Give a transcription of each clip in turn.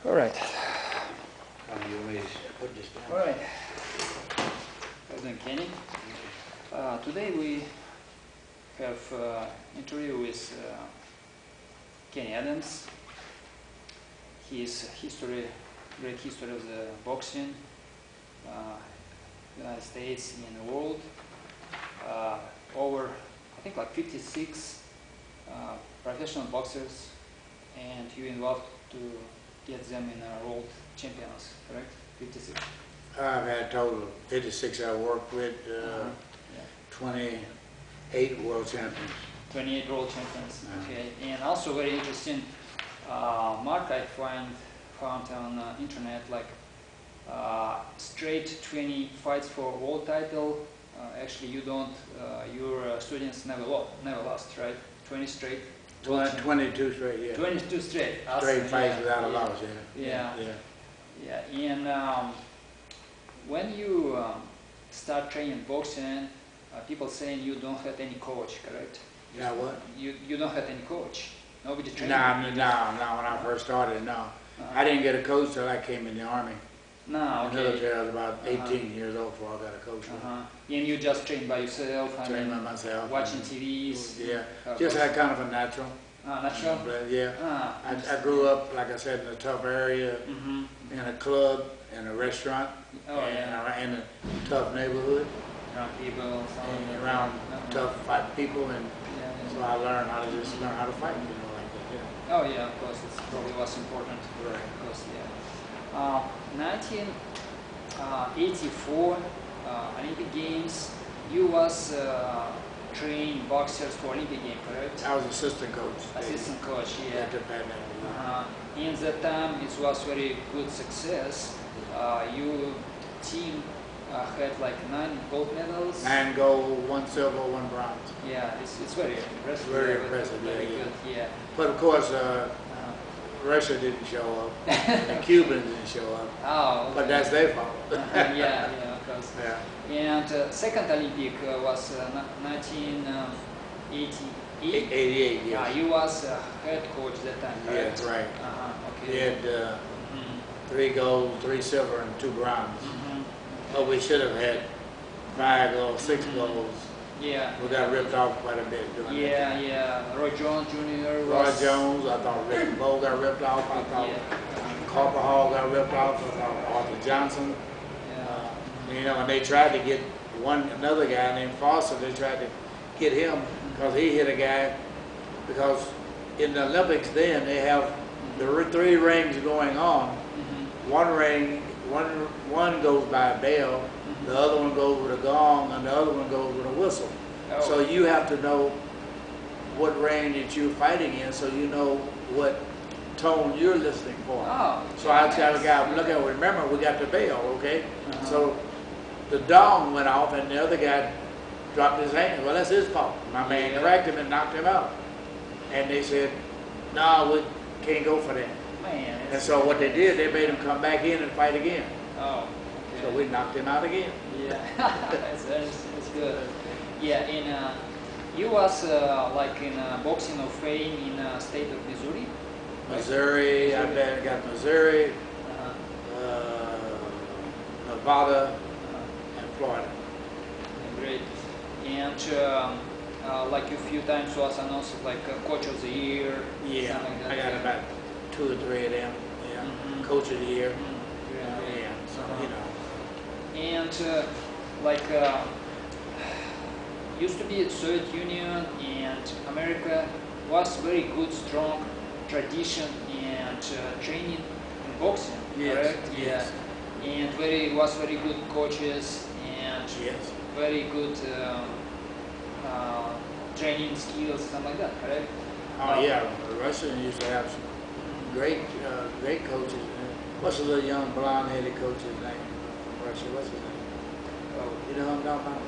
All right. You want me to put this down? All right. President Kenny. Today we have interview with Kenny Adams. His history, great history of the boxing, United States and the world. Over, I think, like 56 professional boxers, and you involved to get them in world champions, correct? 56. I've had a total of 56 I worked with, 28 world champions. 28 world champions, okay. And also very interesting, Mark, I found on internet, like straight 20 fights for world title. Actually, you don't, your students never lost, right? 20 straight. 22 straight, yeah. 22 straight. Straight Awesome. fights Yeah, without a yeah. loss, Yeah. yeah. Yeah, and when you start training boxing, people saying you don't have any coach, correct? Yeah, what? You don't have any coach. Nobody trained No, you. when I first started, no. I didn't get a coach till I came in the Army. No, In the okay. military, I was about 18 years old before I got a coach. And you just train by yourself? Trained by myself. Watching TVs? Yeah, just had kind of a natural. Natural? But yeah, I grew up, like I said, in a tough area, in a club, in a restaurant, in a tough neighborhood, and around tough fight people, and so I learned how to just learn how to fight, like that. Yeah. Oh yeah, of course, it's probably was important. Right. Of course, yeah. 1984 Olympic Games. You was trained boxers for Olympic game, correct? I was assistant coach. Assistant coach, yeah. At the Pan In that time, it was very good success. Your team had like 9 gold medals. 9 gold, 1 silver, 1 bronze. Yeah, it's very impressive. Very impressive, very yeah. good, yeah. But of course, Russia didn't show up, and Cubans didn't show up. Oh, okay. But that's their fault. Yeah, of course. Yeah. And second Olympic was 1988. 88, yes. You was head coach that time, correct? Yes, right. Okay. We had 3 gold, 3 silver, and 2 bronze. But we should have had 5 gold, 6 golds. Yeah. We got ripped off quite a bit doing that. Yeah. Roy Jones Jr. Roy was... Jones, I thought Rick Bowe got ripped off. I thought Carper Hall got ripped off. I thought Arthur Johnson. And they tried to get another guy named Foster. They tried to hit him because he hit a guy. Because in the Olympics then they have the 3 rings going on. One ring, one goes by a bell, the other one goes with a gong, and the other one goes with a whistle. So you have to know what ring that you're fighting in, so you know what tone you're listening for. So I tell the guy, look at, remember we got the bell, okay? So the gong went off, and the other guy dropped his hand. Well, that's his fault. My man cracked him and knocked him out. And they said, no, we can't go for that. And so what they did, they made him come back in and fight again. So we knocked him out again. Yeah, that's good. Yeah, and you was like in boxing of fame in state of Missouri? Missouri, I got Missouri, Nevada, and Florida. Great. And like a few times was announced like Coach of the Year. Yeah, like that. I got about 2 or 3 of them. Yeah, Coach of the Year. Yeah, so you know. And like used to be Soviet Union and America was very good, strong tradition and training in boxing, correct? Yes. Yeah. And was very good coaches and very good training skills, something like that, correct? Oh yeah, Russia used to have some great coaches. What's the little young blonde-headed coach's name from Russia? What's his name? You know who I'm talking about?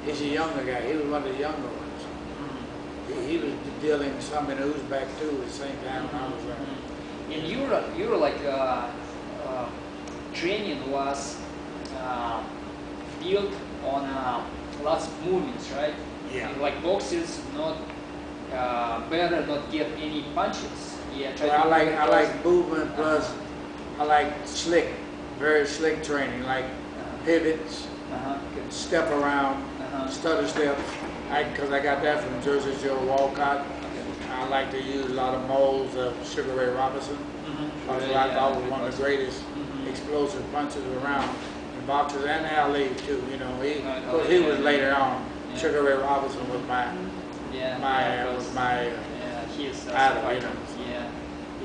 He's a younger guy. He was one of the younger ones. He was dealing some in Uzbek too at the same time when I was there. And you were like training was built on lots of movements, right? Yeah. And like boxers not better not get any punches. Yeah. Well, I like movement plus I like slick, very slick training, like pivots, Okay. step around, stutter steps. Because I got that from Jersey Joe Walcott. Okay. I like to use a lot of molds of Sugar Ray Robinson. Because I thought was one of the greatest explosive punches around in boxers and Ali too. You know, he was later on. Yeah. Sugar Ray Robinson was my He's idol. You know.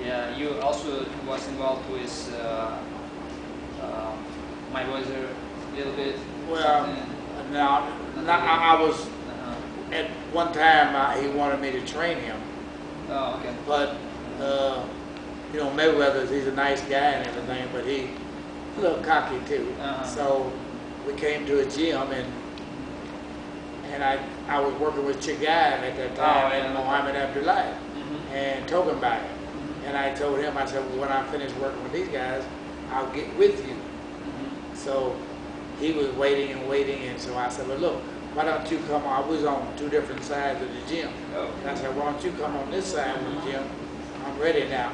Yeah. You also was involved with Mayweather a little bit. Well, now I was at one time he wanted me to train him. Oh, okay. But you know, Mayweather, he's a nice guy and everything, but he's a little cocky too. So we came to a gym and I was working with Chigai at that time and Muhammad Abdullahi and Togenbauer. And I told him, I said, well, when I finish working with these guys, I'll get with you. So he was waiting, and so I said, well, look, why don't you come on? I was on two different sides of the gym. And I said, why don't you come on this side of the gym? I'm ready now.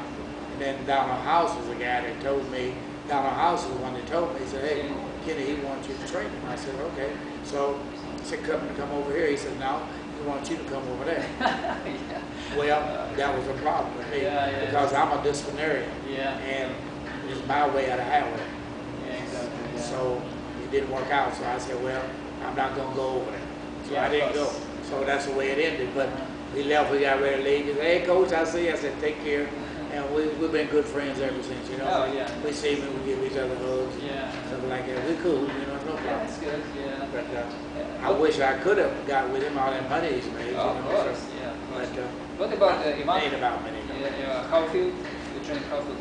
And then Donald House was a guy that told me, Donald House was the one that told me, he said, hey, Kenny, he wants you to train him. I said, okay. So I said, come over here. He said, no, he wants you to come over there. Well, that was a problem with me because I'm a disciplinarian. And it's my way or the highway. Exactly. So it didn't work out. So I said, well, I'm not going to go over there. So I didn't go. So that's the way it ended. But we left, we got ready to leave. He said, hey, coach, I see you. I said, take care. And we've been good friends ever since, you know. We see me, we give each other hugs, something like that. We cool, you know, no problem. That's good, But I wish I could have got with him all that money he's made, you know. Of course, But what about Iman? ain't about money. Caulfield, you train Caulfield,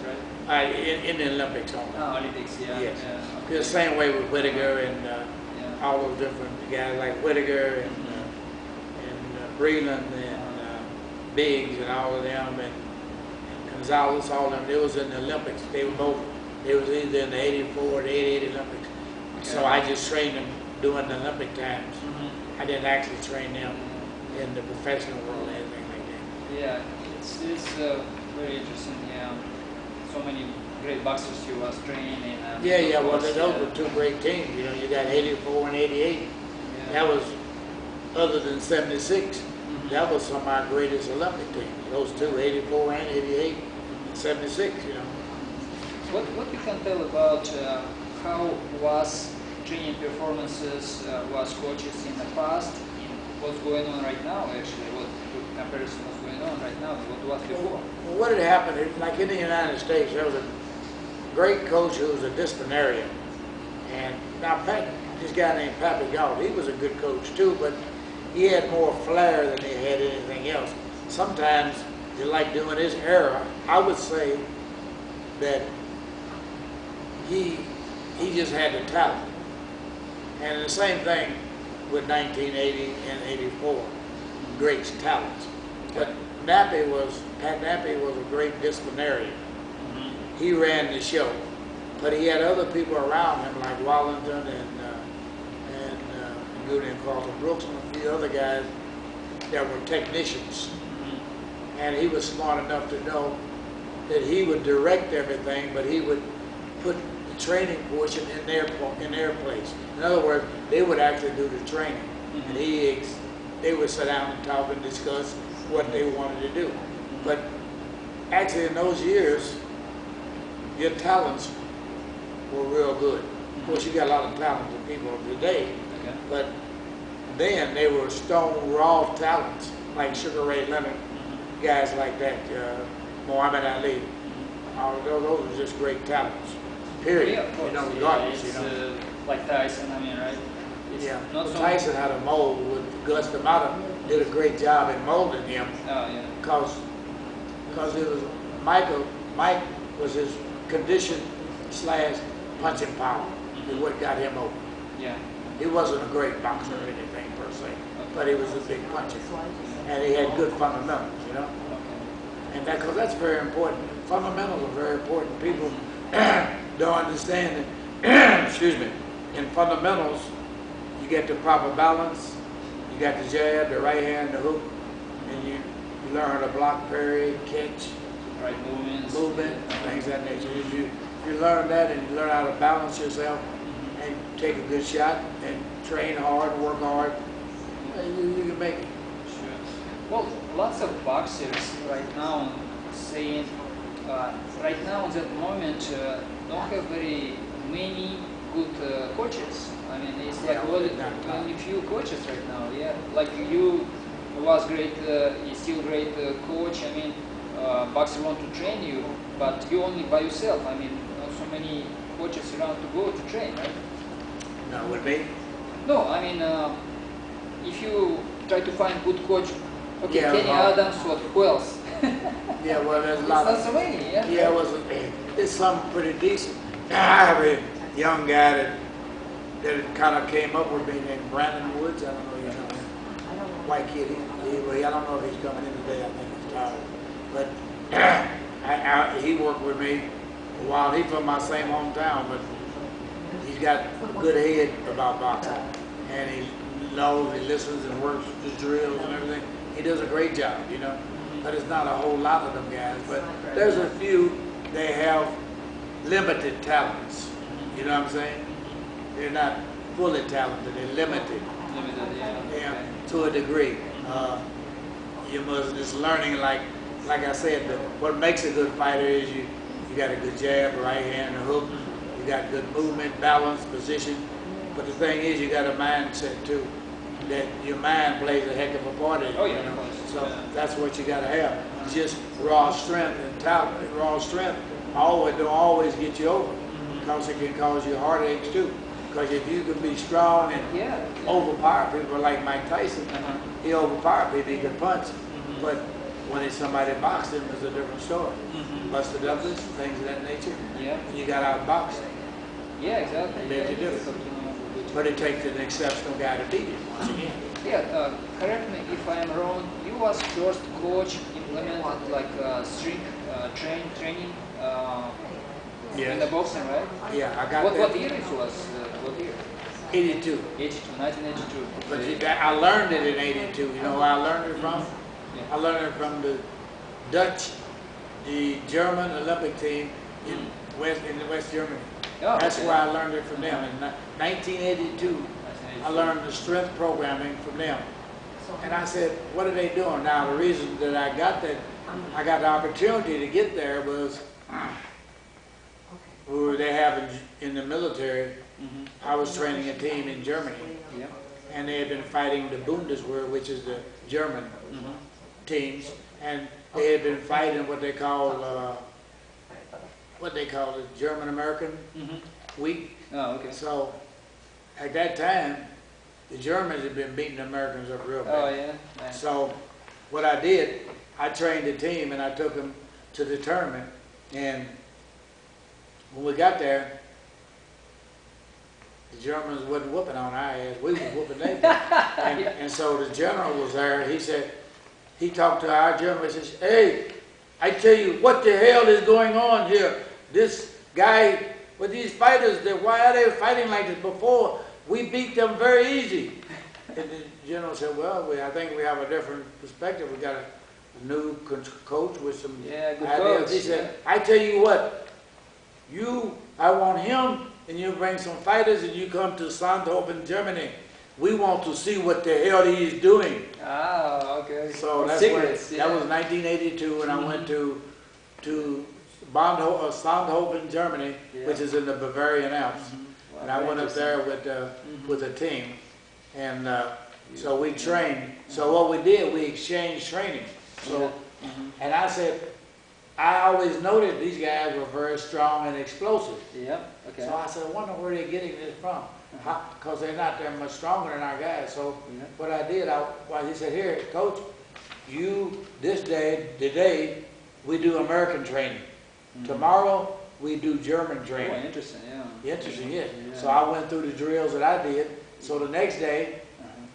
right? In the Olympics only. Olympics, Yes. The same way with Whittaker and all those different guys like Whittaker and Breland and Biggs and all of them and Gonzalez, all of them. They was in the Olympics. They was either in the 84 or the 88 Olympics. So I just trained them during the Olympic times. I didn't actually train them in the professional world or anything like that. Yeah, it's very interesting. So many great boxers you was training. Well, those were two great teams. You know, you got 84 and 88. That was, other than 76, that was some of our greatest Olympic teams. Those two, 84 and 88, and 76, you know. What you can tell about how was training performances, was coaches in the past, and what's going on right now actually, what comparison was going on right now, what was before? Well, what had happened, like in the United States, there was a great coach who was a disciplinarian. And now this guy named Pappy Gault, he was a good coach too, but he had more flair than he had anything else. Sometimes, like during his era, I would say that he just had the talent. And the same thing with 1980 and 84, great talents. But Pat Nappy was a great disciplinarian. He ran the show, but he had other people around him like Wallington and Julian Carlton Brooks and a few other guys that were technicians. And he was smart enough to know that he would direct everything, but he would put the training portion in their place. In other words, they would actually do the training, and they would sit down and talk and discuss what they wanted to do. But actually, in those years, your talents were real good. Of course, you got a lot of talented people today, but then they were stone raw talents, like Sugar Ray Leonard, guys like that, Muhammad Ali. All those were just great talents. Period. You know, regardless. You know, like Tyson, I mean, right? Tyson had a mold with Gus D'Amato. Did a great job in molding him. Because it was Mike was his condition / punching power is what got him over. He wasn't a great boxer or anything per se, but he was a big puncher, and he had good fundamentals, you know. And because that's very important. Fundamentals are very important. People don't understand it. Excuse me. In fundamentals, you get the proper balance. You got the jab, the right hand, the hook, and you learn how to block, parry, catch, right movement, things of that nature. if you learn that and you learn how to balance yourself and take a good shot and train hard, work hard, you can make it. Sure. Well, lots of boxers right now saying right now at that moment don't have very many good coaches. I mean, it's like only few coaches right now. Yeah, like you was great, is still great coach. I mean, boxers want to train you, but you only by yourself. I mean, not so many coaches around to go to train, right? No, with me? No, I mean, if you try to find good coach, okay, Yeah, Kenny Adams, who else? Yeah, well, there's a It's lot not of. so many, yeah? Yeah, it's something pretty decent. I have a young guy that kind of came up with me named Brandon Woods. I don't know if you know him. White kid. I don't know if he's coming in today. I think he's tired. But he worked with me a while. He's from my same hometown, but he's got a good head about boxing. And he knows, he listens and works the drills and everything. He does a great job, you know. But it's not a whole lot of them guys. But there's a few, they have limited talents. You know what I'm saying? They're not fully talented, they're limited. Limited, yeah. Yeah, Okay. to a degree. You must just learning, like I said, what makes a good fighter is you got a good jab, right hand, a hook, you got good movement, balance, position. But the thing is, you got a mindset too. That your mind plays a heck of a part in it. Oh, yeah, you know? of course. So Yeah. that's what you got to have. Just raw strength and talent. Raw strength don't always get you over, because it can cause you heartaches too. Because if you can be strong and Yeah. overpower people like Mike Tyson, Uh-huh. he overpowered people, he could punch. But when it's somebody boxed him, it's a different story. Busted up this, things of that nature. Yeah. You got outboxed. Yeah, exactly. There's Yeah, a difference. it's up to know which- But it takes an exceptional guy to beat him once again. Yeah, correct me if I'm wrong. You was first coach implemented like string training in the boxing, right? Yeah, I got What that. year it was? What year? 82. 1982. But I learned it in 82. You know where I learned it from? Yeah. I learned it from the Dutch, the German Olympic team in West Germany. Oh, That's okay. where I learned it from them. In 1982, I learned the strength programming from them. And I said, what are they doing? Now, the reason that I got the opportunity to get there was who they have in the military. I was training a team in Germany, Yeah. and they had been fighting the Bundeswehr, which is the German teams, and they had been fighting what they call the German American week. Oh, okay. So at that time, the Germans had been beating the Americans up real bad. Oh, yeah. Nice. So what I did, I trained the team and I took them to the tournament. And when we got there, the Germans wasn't whooping on our ass. We was whooping their ass. And so the general was there. He said, he talked to our general. He says, hey, I tell you, what the hell is going on here? This guy with these fighters, why are they fighting like this? Before, we beat them very easy. And the general said, well, I think we have a different perspective. We got a new coach with some Yeah, good ideas. coach. He said, I tell you what, I want him, and you bring some fighters, and you come to Sandhofen, Germany. We want to see what the hell he is doing. Ah, okay. So that's Secrets, that was 1982, and I went to Sandhofen, Germany, which is in the Bavarian Alps. Wow, And I went up interesting. there with a team, and so we trained. So what we did, we exchanged training. So, and I said, I always noted these guys were very strong and explosive. Yeah, okay. So I said, I wonder where they're getting this from, because they're not that much stronger than our guys. So what I did, he said, here, coach, today, we do American training. Tomorrow, we do German Oh, training. interesting, yeah. Interesting, yes. So I went through the drills that I did. So the next day,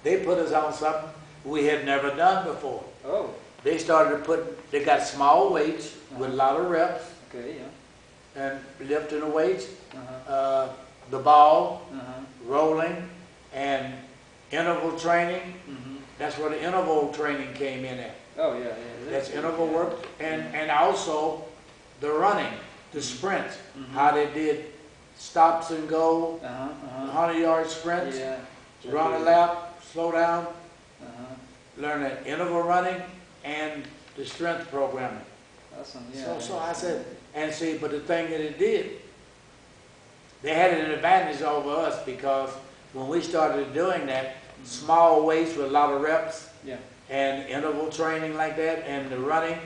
they put us on something we had never done before. Oh, They started they got small weights with a lot of reps okay, yeah. and lifting the weights, Uh-huh. the ball, Uh-huh. rolling, and interval training. Mm-hmm. That's where the interval training came in at. Oh, yeah, yeah. That's interval work, and also the running. the sprints, how they did stops and go, 100-yard sprints, Yeah. run a lap, slow down, Uh-huh. learn the interval running and the strength programming. Awesome. Yeah. So I said, and see, but the thing that it did, they had an advantage over us because when we started doing that, small weights with a lot of reps Yeah. and interval training like that and the running,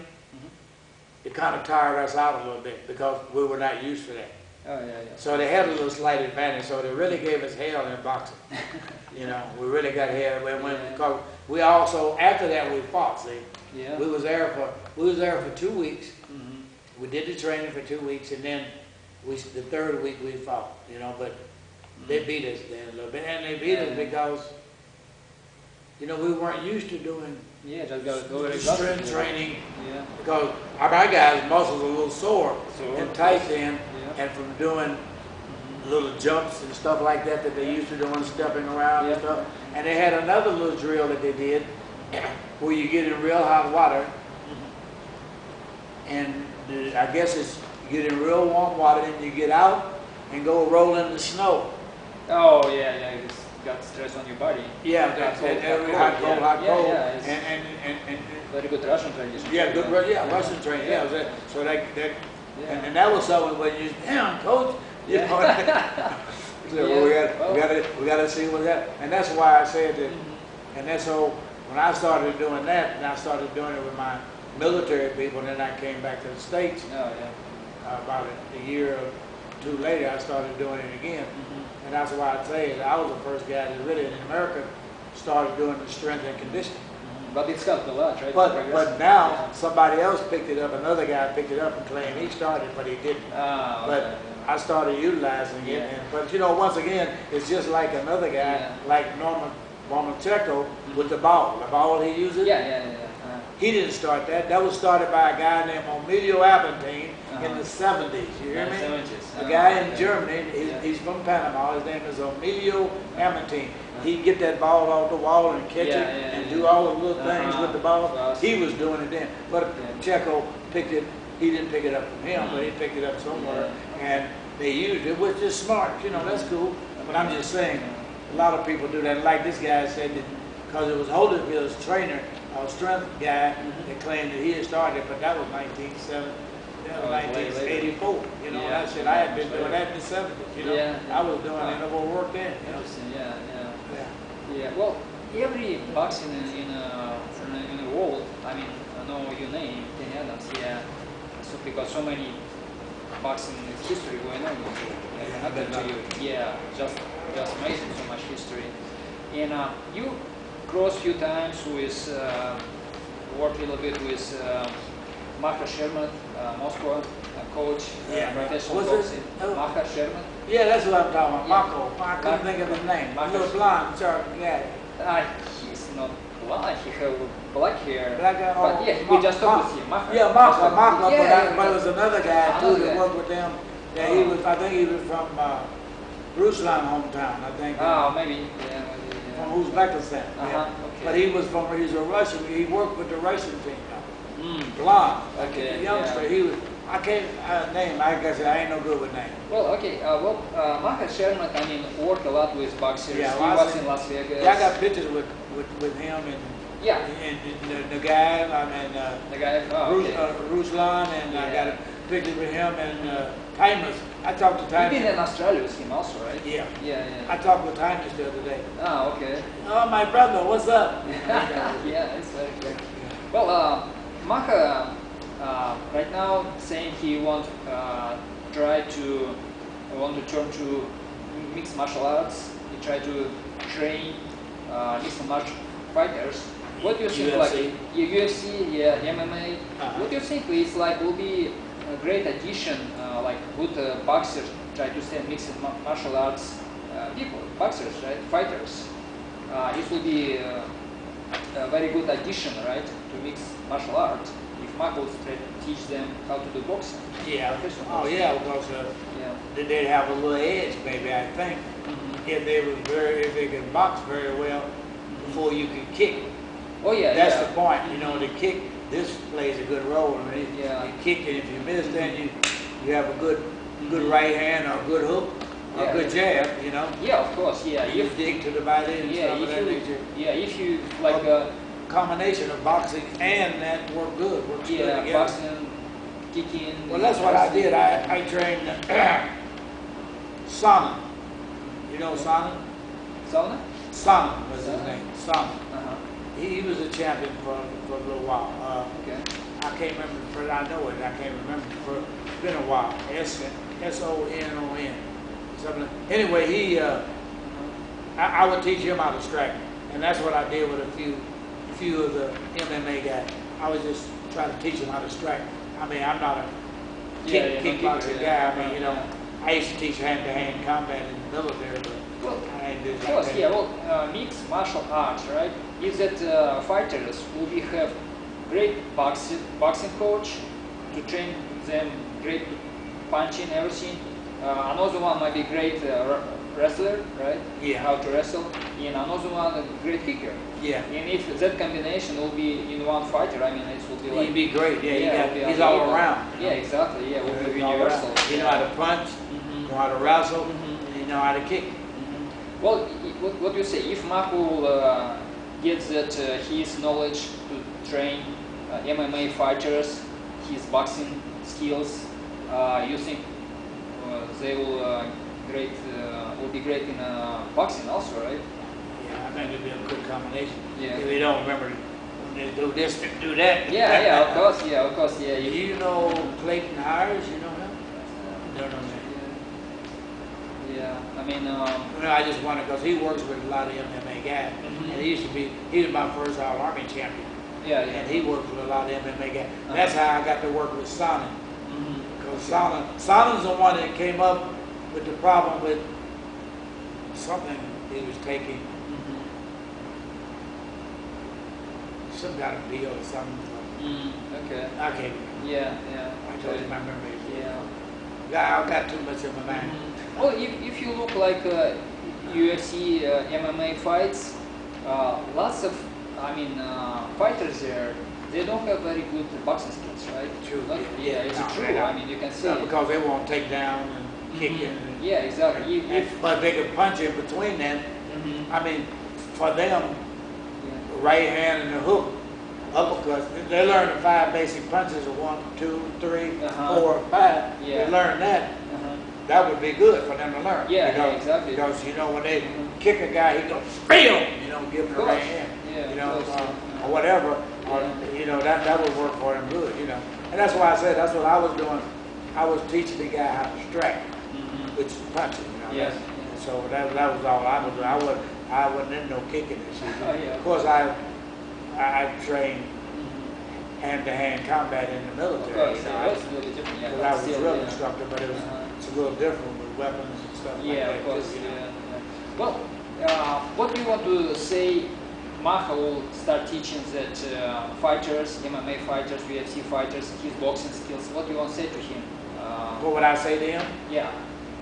it kind of tired us out a little bit because we were not used to that. Oh yeah, yeah. So they had a little slight advantage. So they really gave us hell in boxing. You know, we really got hell because we also after that we fought. See, Yeah. we was there for 2 weeks. We did the training for 2 weeks, and then the third week we fought. You know, but they beat us then a little bit, and they beat us because you know we weren't used to doing Yeah, just got to go very strength training. Yeah. Because our guys' muscles were a little sore and tight then, Yeah. and from doing little jumps and stuff like that they used to doing, stepping around and stuff. And they had another little drill that they did where you get in real hot water, and I guess it's you get in real warm water, and you get out and go roll in the snow. Oh yeah, yeah. It's got stress on your body. Yeah, Hot, cold, hot, cold. Yeah, it's And very good Russian tradition. yeah, good, Russian training. Yeah, so that Yeah. and that was something when you damn coach, you know. So we got to see what that, and that's why I said that, and that's so when I started doing that, and I started doing it with my military people, and then I came back to the States. Oh yeah. About a year or two later, I started doing it again, and that's why I tell you that I was the first guy that really in America started doing the strength and conditioning. But it's helped a lot, right? But now somebody else picked it up. Another guy picked it up and claimed he started, but he didn't. Ah, okay. But I started utilizing it. Yeah. But you know, once again, it's just like another guy, like Norman Lomachenko with the ball. The ball he uses. Yeah. He didn't start that. That was started by a guy named Emilio Aventine in the 70s. You hear me? 70s. A guy in Germany. He's from Panama. His name is Emilio Aventine. He'd get that ball off the wall and catch it and do all the little things with the ball. He was doing it then. But Checo picked it. He didn't pick it up from him, but he picked it up somewhere. And they used it, which is smart. You know, that's cool. But I'm just saying, a lot of people do that. Like this guy said that because it was Holyfield's trainer, a strength guy, that claimed that he had started, but that was 1984. You know, I said I had been doing that in the 70s. You know, I was doing interval work then. You know? Interesting. Yeah. Well, every boxing in the world, I mean, I know your name, Kenny Adams. Yeah. So because so many boxing history going on. Yeah, just amazing, so much history. And you crossed a few times with, worked a little bit with Maha Sherman, Moscow coach, professional boxing. Maha Sherman. Yeah, that's what I'm talking about. Mako. I couldn't think of his name. A little blonde, sharp guy. He's not blonde, he has black hair. Black guy, but yeah, we just talked with him. Maha. Yeah, Mako. Yeah, but there was another guy too that worked with them. Yeah, he was. I think he was from Ruslan hometown. I think. Oh, maybe. Yeah. From Uzbekistan. Yeah. Okay. But he was from. He's a Russian. He worked with the Russian team. Blonde. Okay. The youngster. Yeah. He was. I can't name. I guess I ain't no good with names. Well, okay. Maha Sherman, I mean, worked a lot with boxers. Yeah, he was in Las Vegas. Yeah, I got pictures with him and and the guy. I mean, the guy. Ruslan, and I got a picture with him and Timus. I talked to Timus. You've been in Australia with him also, right? Yeah. Yeah. I talked with Timus the other day. Ah, okay. Oh, my brother, what's up? Yeah, it's very good. Well, Maha. Right now, saying he want to turn to mixed martial arts. He try to train mixed martial fighters. What do you think? UFC. Like UFC, MMA. What do you think is like will be a great addition? Like good boxers try to stay mixed martial arts people, boxers, right? Fighters. This will be a very good addition, right, to mixed martial arts. If Michael try to teach them how to do boxing. Yeah. Oh yeah, because they'd have a little edge, maybe I think, if they could box very well before you could kick. Oh yeah. That's the point. You know, the kick. This plays a good role. I mean, you kick, and if you miss, then you you have a good right hand or a good hook or a good jab, you know. Yeah, of course. Yeah, You dig to the body and stuff of that nature. if you like Combination of boxing and that work good. Works good together. boxing, kicking. Well, that's what I did. I trained Sana. You know Sana? Sauna? Sana was his name. Sana. Uh-huh. He was a champion for a little while. Okay. I can't remember, but I know it. I can't remember. It's been a while. Sonon. Something. Anyway, I would teach him how to strike, and that's what I did with a few of the MMA guys. I was just trying to teach them how to strike. I mean, I'm not a kickboxing guy. I mean, you know, I used to teach hand-to-hand combat in the military, but I ain't did Of course, that. yeah. Well, mixed martial arts, right? Is that fighters will be have great boxing coach to train them, great punching, everything. Another one might be great wrestler, right? Yeah. How to wrestle. And another one a great kicker. Yeah. And if that combination will be in one fighter, I mean, it will be like. He'd be great. Yeah, it'll be he's all unbelievable. around. You know? Yeah, exactly. Yeah, will be He's all universal. around. You know how to punch, you know how to wrestle, Mhm. and you know how to kick. Well, what do you say? If Mark will get that his knowledge to train MMA fighters, his boxing skills, you think they will will be great in boxing also, right? Yeah, I think it'd be a good combination. Yeah. If you don't remember, when they do this, they do that. Yeah, of course, yeah. You know Clayton Hires, you know him? No, no, no. Yeah, I mean, No, I just wonder because he works with a lot of MMA guys, Mhm. and he was my first All-Army champion, yeah. and he works with a lot of MMA guys. That's how I got to work with Sonnen, Mhm. because Sonnen's the one that came up with the problem with something he was taking, Mhm. some kind of pill or something. Okay. I can't remember. Yeah. I told you my memory. Yeah. I got too much in my mind. Well, if you look like UFC MMA fights, lots of, fighters there, they don't have very good boxing skills, right? True. Yeah, it's No, true. they don't. I mean, you can see it. Because they won't take down and kick it. and- Yeah, exactly. But they can punch in between them. Mhm. I mean, for them, Yeah. the right hand and the hook, uppercuts, they learn the 5 basic punches of 1, 2, 3, Uh-huh. 4, 5. Yeah. They learn that. Uh-huh. That would be good for them to learn. Yeah, because, exactly. Because, you know, when they Mhm. kick a guy, he goes, BAM! You know, give him the Of right course. hand. Yeah, You know, of course. or whatever. Or, Yeah. you know, that would work for him good, you know. And that's why I said, that's what I was doing. I was teaching the guy how to strike, Mhm. which is punching, you know. Yes. So that was all I was doing. I wasn't in no kicking and shit. Oh, yeah. Of course, I trained Mhm. hand-to-hand combat in the Of military. course, You yeah, know, that's a little bit different. Yeah, because but I was a still, drill yeah. instructor, but it's a little different with weapons and stuff like Yeah, that. of course. too, you know. Yeah. Well, what do you want to say? Maha will start teaching that fighters, MMA fighters, UFC fighters, his boxing skills. What do you want to say to him? What would I say to him? Yeah.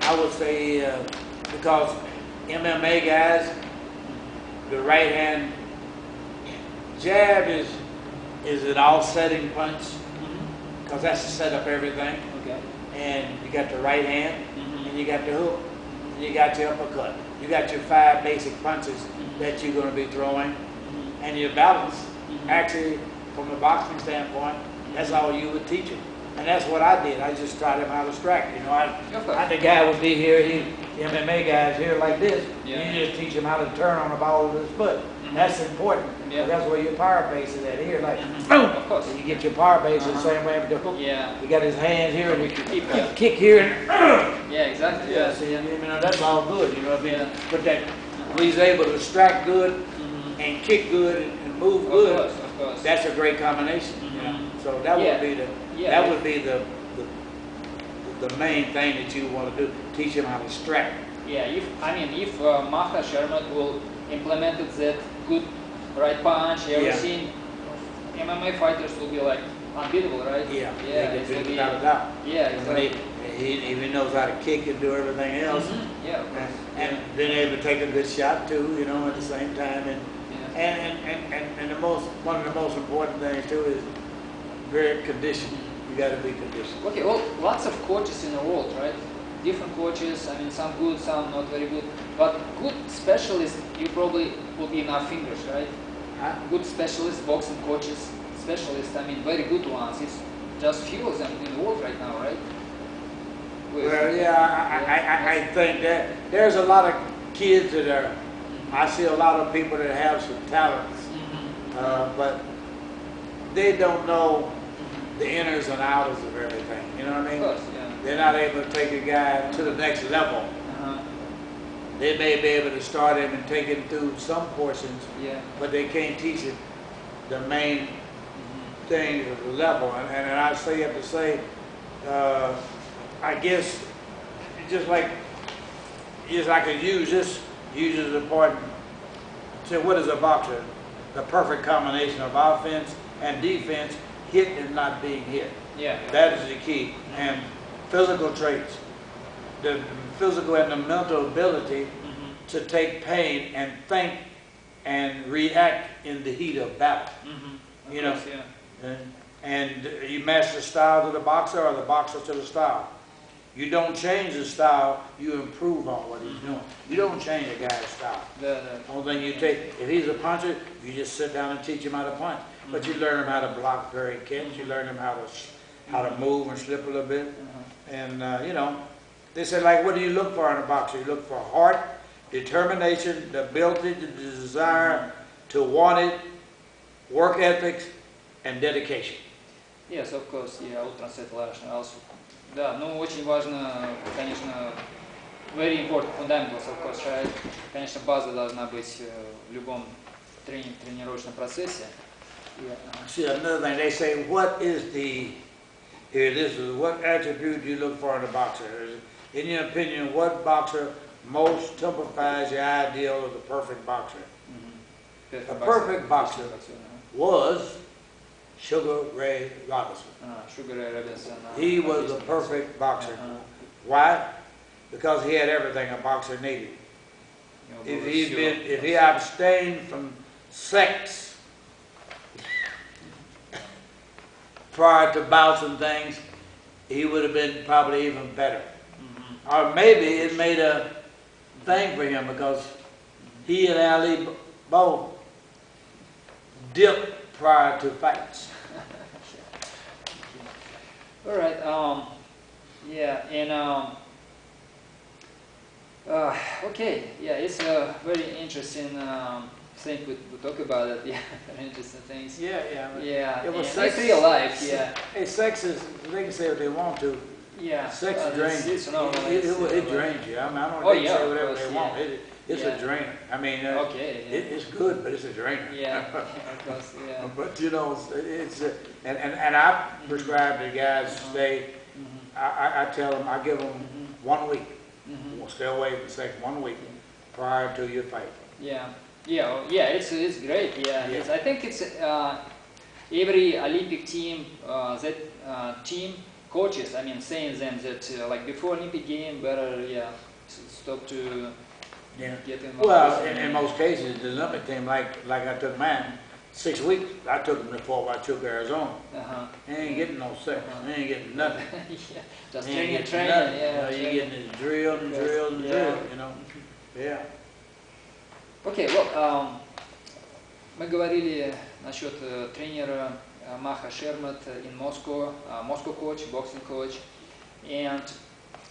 I would say, because MMA guys, the right hand jab is an offsetting punch, Mm-hmm. because that's to set up everything. Okay. And you got the right hand, Mhm. and you got the hook, and you got your uppercut. You got your 5 basic punches that you're going to be throwing, Mhm. and your balance. Mhm. Actually, from a boxing standpoint, that's all you would teach him. And that's what I did. I just taught him how to strike. You know, the guy would be here, the MMA guy's here like this. Yeah. You just teach him how to turn on the ball with his foot. Mhm. That's important. Yeah. 'Cause that's where your power base is at here. Like, Mhm. boom! Of course. And you get your power base the Uh-huh. same way with the hook. Yeah. He got his hands here and he Keep, kick here and Yeah, exactly. yeah, see, you know, that's all good, you know what I mean? Yeah. But that he's able to strike good Mhm. and kick good and move Of good. course, of course. That's a great combination. You know? Mhm. So that Yeah. would be Yeah. that would be the main thing that you want to do. Teach him how to strike. Yeah, if Maha Sherman will implement that good right punch, everything, MMA fighters will be like unbeatable, right? Yeah, Yeah, he it can will do be. it without a doubt. Yeah, And when exactly. he even knows how to kick and do everything else, Mhm. Yeah, of course. and being able to take a good shot too, you know, at the same time. Yeah. And one of the most important things too is very conditioned. You got to be conditioned. Okay, well, lots of coaches in the world, right? Different coaches, I mean, some good, some not very good. But good specialists, you probably will be in our fingers, right? Huh? Good specialists, boxing coaches, specialists, I mean, very good ones. It's just few of them in the world right now, right? Well, yeah, I think that there's a lot of kids that are, I see a lot of people that have some talents, but they don't know the inners and outers of everything, you know what I mean? Of course, yeah. They're not able to take a guy to the next level. Uh-huh. They may be able to start him and take him through some portions, Yeah. but they can't teach him the main things of the level. And I say, have to say, I guess, just like I could use this as a part. So what is a boxer? The perfect combination of offense and defense, hit and not being hit. Yeah. That is the key. And physical traits, the physical and the mental ability to take pain and think and react in the heat of battle. You know, yeah. and you match the style to the boxer or the boxer to the style. You don't change the style, you improve on what he's doing. You don't change a guy's style. The only thing you take, if he's a puncher, you just sit down and teach him how to punch. But you learn him how to block, parry, catch. You learn him how to move and slip a little bit. And you know, they say, like, what do you look for in a boxer? You look for heart, determination, the ability, the desire to want it, work ethics, and dedication. Yes, of course, yeah, I will translate Larash also. Да, ну очень важно, конечно, very important fundamentals, of course, right? Конечно, база должна быть в любом тренировочном процессе. See, another thing, they say, what is the, here, this is, what attribute do you look for in a boxer? In your opinion, what boxer most typifies the ideal of the perfect boxer? The perfect boxer was Sugar Ray Robinson. Sugar Ray Robinson. He was the perfect boxer. Why? Because he had everything a boxer needed. If he abstained from sex prior to bouts and things, he would have been probably even better. Or maybe it made a thing for him because he and Ali both dipped prior to fights. All right. Yeah, and okay. Yeah, it's a very interesting thing we talk about it. Yeah, very interesting things. Yeah. Yeah. It was sex. It's real life. Yeah. Hey, sex is, they can say what they want to. Yeah. Sex drains you. It drains you. I mean, I don't know they can say whatever they want. It's a drainer. I mean, okay, yeah. It's good, but it's a drainer. Yeah, of course, yeah. But you know, it's and I prescribe to guys stay. I tell them, I give them 1 week. Stay away from sex 1 week prior to your fight. Yeah. It's great. Yeah, yeah. I think it's every Olympic team team coaches. I mean, saying them that like before Olympic game, better stop to. Yeah. Get involved. Well, in most cases, the Olympic team, like I took mine, 6 weeks. I took them to Fort Huachuca, Arizona. They ain't getting no sex. They ain't getting nothing. Yeah. Just they ain't training. Yeah. You getting this drill and drill and drill. You know. Yeah. Okay, well, мы говорили насчет тренера Maha Shermat in Moscow, Moscow coach, boxing coach, and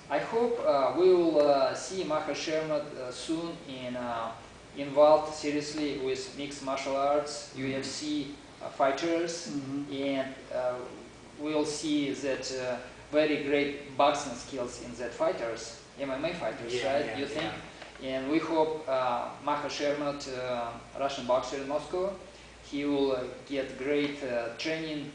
I hope we will see Maha Shermat soon involved seriously with mixed martial arts, UFC fighters, and we'll see that very great boxing skills in that fighters, MMA fighters, right? You think? And we hope Maha Shermat, Russian boxer in Moscow, he will get great training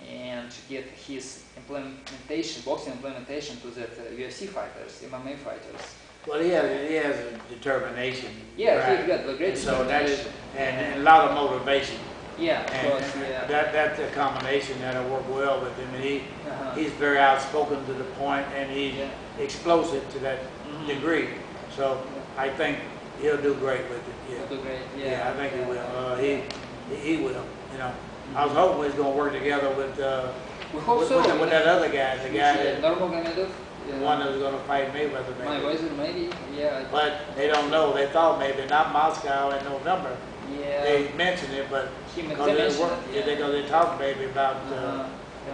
and get his implementation, boxing implementation to the UFC fighters, MMA fighters. Well, he has a determination. Yeah, right? he got the great so that is, and a lot of motivation. Yeah, of course, That's a combination that'll work well with him. And he's very outspoken to the point, and he's explosive to that degree. So I think he'll do great with it. Yeah, he'll do great. I think he will. He will. You know. I was hoping he was going to work together with We hope with, so. with that other guy, the guy that, Nurmagomedov. the one that was gonna fight Mayweather, My maybe. advisor, maybe. Yeah. But they don't know. They thought maybe not Moscow in November. Yeah. They mentioned it, but He because mentioned they, it, they talked maybe about yeah.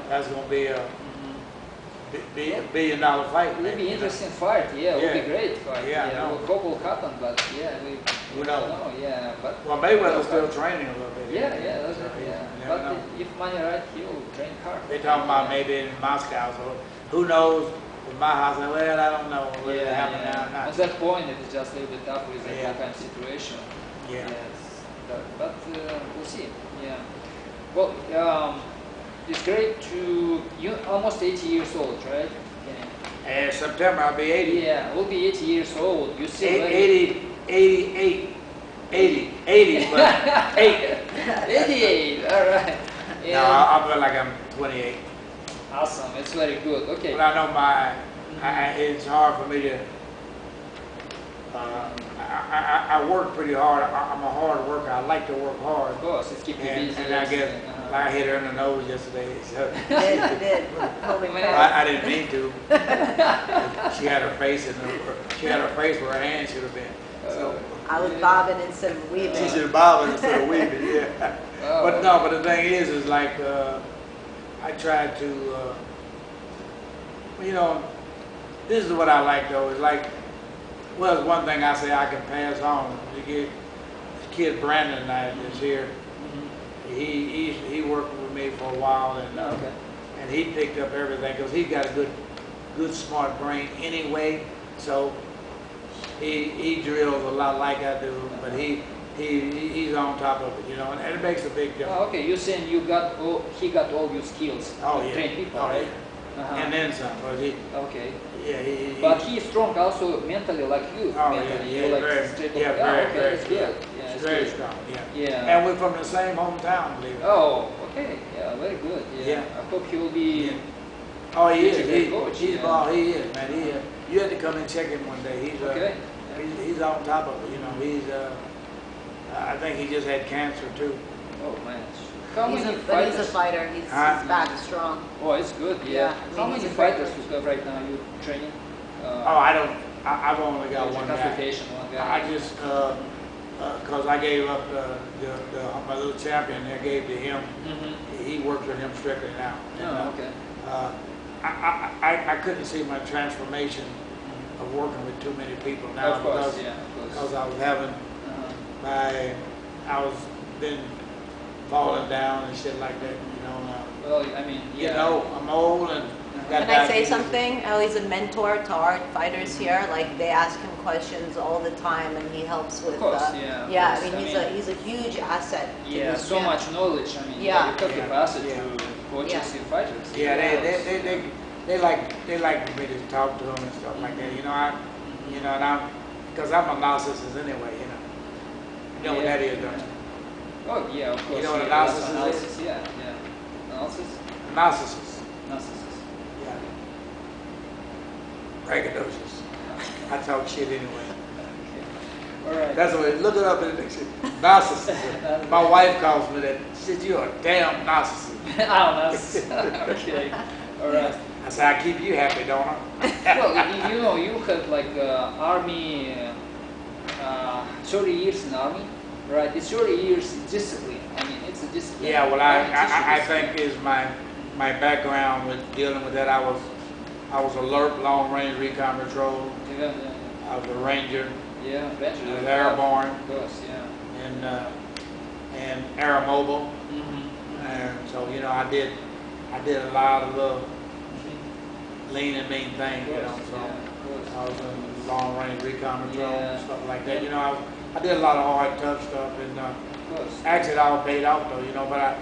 that's gonna be a Mhm. $1 billion fight. It would maybe, be you know. interesting fight. Yeah, it would Yeah. be great fight. Yeah, I know. we hope will happen, but yeah, we Who don't knows? know. Yeah, but Well, Mayweather's still training a little bit. yeah, yeah, that's it. So you Yeah, never but know. if money right, he'll train hard. They talking about maybe in Moscow, so who knows? With my house, well, I don't know whether it happened now or At not. that point, it is just a little bit tough with the Yeah. kind of situation. Yeah. Yes, but we'll see. Yeah. Well, it's great to you. Almost 80 years old, right? And September I'll be 80. Yeah, we'll be 80 years old. You still 80, 88, 80, but 8. 88. All right. No, Yeah. I'll feel like I'm 28. Awesome. It's very good. Okay. But I know it's hard for me to, I work pretty hard. I'm a hard worker. I like to work hard. Of course, it's keep you And, busy. and I guess, Uh-huh. I hit her in the nose yesterday. So Did. Holy Man. crap. I didn't mean to. She had her face where her hand should have been. So I was bobbing instead of weaving. she should have bobbed instead of weaving, yeah. Oh. But no, but the thing is like, I tried to, you know, this is what I like though, is like, well, it's one thing I say I can pass on. You get kid Brandon and I that's here. Mhm. He worked with me for a while, and Oh, okay. and he picked up everything because he's got a good smart brain anyway. So he drills a lot like I do, but he's on top of it, you know, and it makes a big difference. Oh, okay. You're saying he got all your skills Oh, to yeah. train people, Oh, right? yeah. Uh-huh. And then some, but Okay. he But he's strong also mentally, like you. oh mentally. yeah, You're like very, straight yeah, up- very, okay, very, that's good. Yeah, it's very good. strong, yeah. Yeah. And we're from the same hometown, believe it. Oh, okay. Yeah, very good. Yeah. Yeah. I hope he will be. Yeah. Oh, he He's a is. great coach, He's yeah. ball. He is, man. You had to come and check him one day. Okay. He's on top of it. You know, I think he just had cancer too. Oh man. How He's many a fighters? fighter. He's Huh? back strong. Oh, it's good. Yeah. Yeah, I How mean, many he's a great fighters coach. you have right now? You training? Oh, I don't. I've only got one guy. Consultation, one guy. I just because I gave up my little champion. I gave to him. Mm-hmm. He works with him strictly now. Oh, okay. I couldn't see my transformation of working with too many people now Of course, because, yeah, of course. because I was having Uh-huh. I was been falling down and shit like that, you know. Well, I mean, yeah. You know, I'm old and got Can I say diabetes. something? Oh, he's a mentor to our fighters here. Like they ask him questions all the time, and he helps with. Of course, yeah. of Yeah, course. I mean, he's a huge asset. to Yeah, this so gym. much knowledge. I mean, Yeah. you have Yeah. capacity Yeah. to coaches Yeah. and fighters. Yeah, Of course. they like me to talk to them and stuff like that. You know, and I'm because I'm a narcissist anyway. You know what that is, don't you? Oh yeah, of course. know what yeah, analysis that's is? analysis, yeah, yeah. Analysis? Narcissist. Narcissist. Yeah. Braggadocious. I talk shit anyway. Okay. All right. That's the way. Look it up in the dictionary. Narcissist. My wife calls me that. She said, "You're a damn narcissist." Oh, that's okay. All right. I said, "I keep you happy, don't I?" Well, you know, you had like army, 30 years in army, right? It's 30 years discipline. I mean, it's a discipline. Yeah. Well, right? I It's a think is my background with dealing with that. I was alert, long range recon patrol. discipline. Yeah, I was a ranger. yeah. I Eventually. was airborne Of course, yeah. and air mobile. Mm-hmm. And so I did a lot of little lean and mean things, Of you know. course, So yeah, of course. I was in long range recon patrol Yeah. and stuff like that. I did a lot of hard, tough stuff, and Of course. actually it all paid off though, But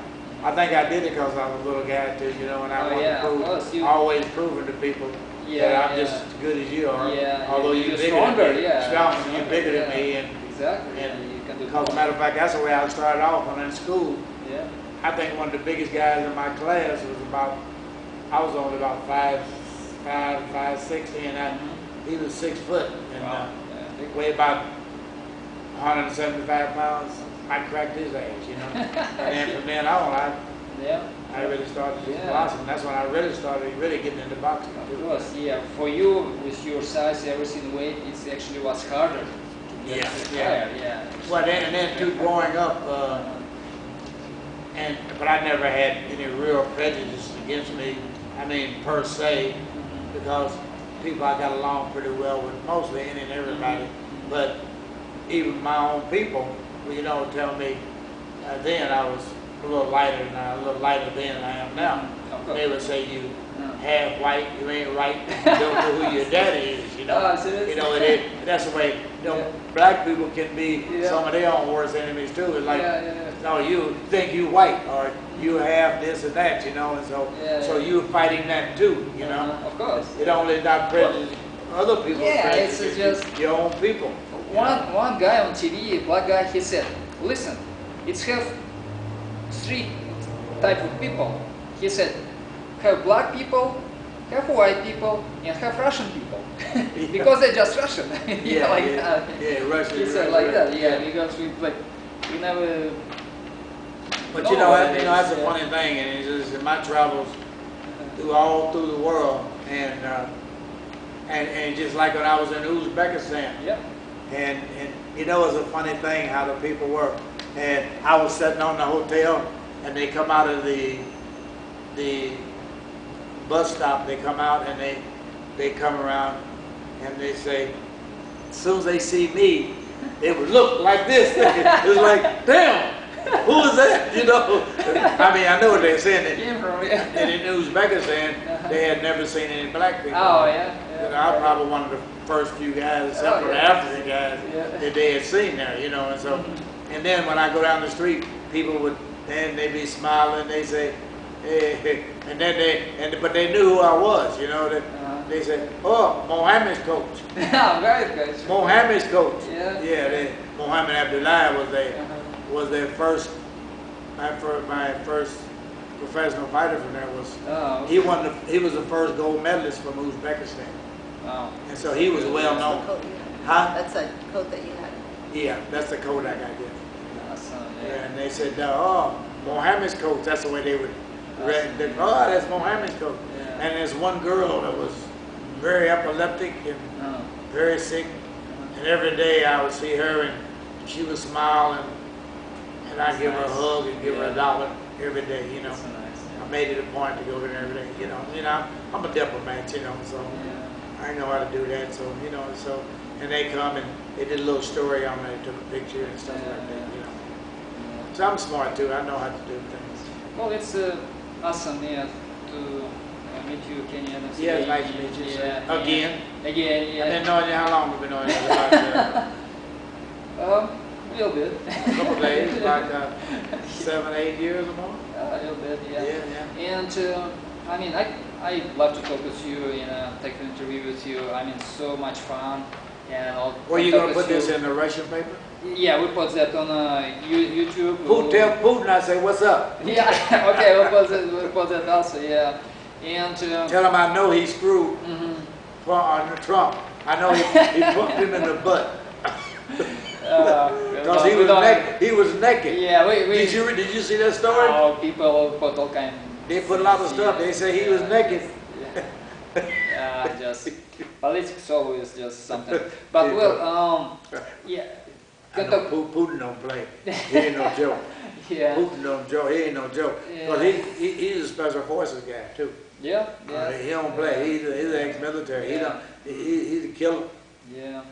I think I did it because I was a little guy too, and I Oh, wanted yeah, to of prove, course, you- always proving to people Yeah, that I'm yeah. just as good as you are. Yeah, Although you're you're bigger stronger, than me, yeah. stronger, you're Stronger, bigger than yeah. me, and Exactly. and Yeah, you can do because more. matter of fact, that's the way I started off when in school. Yeah. I think one of the biggest guys in my class was I was only about 5'6", and he was 6 foot, and Wow. Yeah, big- weighed about 175 pounds. I cracked his ass, And then from then on, yeah. I really started to Yeah. blossom. That's when I really started really getting into boxing. Of course, yeah. For you, with your size, everything weight, it's actually was harder to get Yeah, prepared. Yeah. Well, then, and then too, growing up, but I never had any real prejudice against me. I mean, per se, because people I got along pretty well with, mostly any and everybody. But even my own people, you know, tell me then I was a little lighter then than I am now. Of course. They would say you Yeah. half white, you ain't right, you don't know who your daddy is, you know. Oh, serious? You know, that's the way, you know, Yeah. black people can be Yeah. some of their own worst enemies too. It's like, Yeah. no, you think you white, or you have this and that, you know, and so, Yeah, so yeah. you fighting that too, you know. Of course. It only not prejudice other people's Yeah, prejudice, it's just- your own people. you know. One guy on TV, black guy, he said, listen, it's have three type of people. He said, have black people, have white people, and have Russian people. Because they're just Russian. Yeah, like yeah, that. yeah, Russian. He said like that, yeah, because we never. But you know, what it that's is, a yeah. funny thing, and it's just in my travels all through the world, and just like when I was in Uzbekistan, Yeah. and you know, it's a funny thing how the people work. And I was sitting on the hotel, and they come out of the bus stop. They come out and they come around, and they say, as soon as they see me, they would look like this. It was like, damn, who is that? You know. I mean, I know what they're saying. Came from And in Uzbekistan, they had never seen any black people. Oh yeah. You know, I'm probably one of the first few guys, except Oh, for the yeah. African guys, Yeah. that they had seen there, you know, and so, and then when I go down the street, people would, then they'd be smiling, they say, hey, and then but they knew who I was, you know, that they said, oh, Mohammed's coach, Right, guys. Mohammed's coach. Yeah. Yeah, Mohammed Abdullah Uh-huh. was their first, my first professional fighter from there was, Oh. he was the first gold medalist from Uzbekistan. Wow. And so he was well That's the known. coat you had. Huh? That's a coat that you had. Yeah, that's the code I got there. Awesome. Yeah, Yeah. and they said, oh, Mohammed's coach. That's the way they would read. Oh, that's Mohammed's coach. Yeah. And there's one girl that was very epileptic and Oh. very sick. And every day I would see her and she would smile and I'd give her a Nice. hug and give her Yeah. $1 every day, you know. That's nice. I made it a point to go there every day, you know. I'm a diplomat, you know, so. Yeah. I know how to do that, so, you know, so, and they come and they did a little story on it, took a picture and stuff like that, you know. Yeah. So I'm smart too, I know how to do things. Well, it's awesome, yeah, to meet you, Kenny Adams. Yeah, it's again. nice to meet you, sir. Yeah, Again? Again, I've yeah. been knowing you, how long have we been knowing you? About A little bit. a couple days, like 7, 8 years or more? A little bit, yeah. Yeah. And I mean, I love to talk with you, take an interview with you. I mean, so much fun. And I'll Were you talk gonna with put this you. in the Russian paper? Yeah, we put that on YouTube. Tell Putin I say, what's up? Yeah, okay, we'll put that also, yeah. And Tell him I know he screwed mhm. Trump. I know he pumped him in the butt. Because Because he was naked. He was naked. Yeah, we Did you see that story? people put all kind. They put a lot of stuff. They say he was naked. Yeah, just politics always just something. But well, yeah. I Can know talk- Putin don't play. He ain't no joke. Yeah, Putin don't joke. He ain't no joke. Because he's a special forces guy too. yeah, yeah. He don't play. He's an ex-military. Yeah. He's a killer. Yeah,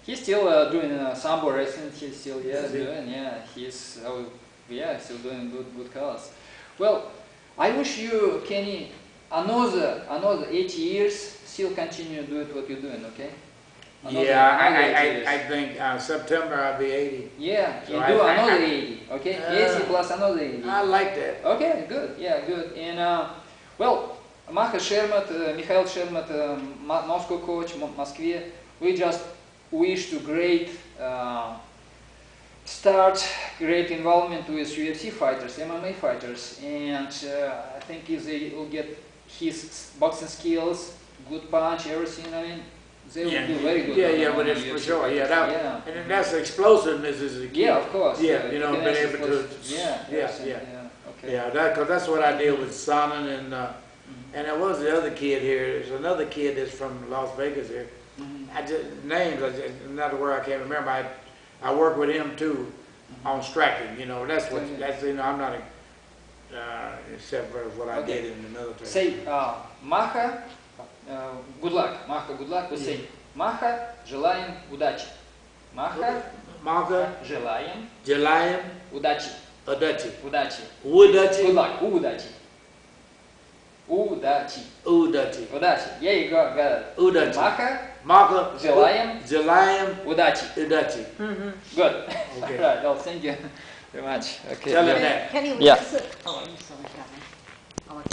he's still doing sambo racing. He's still Is he? doing. Yeah, he's still doing good cars. Well, I wish you, Kenny, another 80 years. Still continue doing what you're doing. Okay. Another 80 years. I think September I'll be 80. Yeah, So you I- do I- another 80. Okay, 80 plus another 80. I like that. Okay, good. Yeah, good. And well, Maha Shermat, Mikhail Shermat, Moscow coach, Moskvе, we just wish to great start, great involvement with UFC fighters, MMA fighters, and I think if they will get his boxing skills, good punch, everything, I mean, they will do very good. Yeah, on but it's for UFC sure. Yeah, fighters. that, and then that's explosiveness is the key. Yeah, of course. Yeah, you know, being combination able to. was- Yeah, Yeah, everything, yeah. Okay. Okay. Yeah, cause that's what I did with Sonnen and there was the other kid here, there's another kid that's from Las Vegas here. Names, another word I can't remember, I work with him too on striking, you know, that's, you know, I'm not, except for what I did in the military. Say, Маха, good luck. Маха, good luck. We say, Маха, желаем удачи. Маха, Marka, желаем Jelayim, удачи. Udachi. Удачи. Good Udachi, luck. Удачи. Удачи. Udachi. Удачи. Yeah, you got it. Udachi. Маха, Marka, желаем Jelayim, удачи. Udachi. Good. Okay. All right. Well, thank you very much. Okay. Tell him good. that. Kenny, Yeah. what's it? Oh, I'm sorry, Kevin.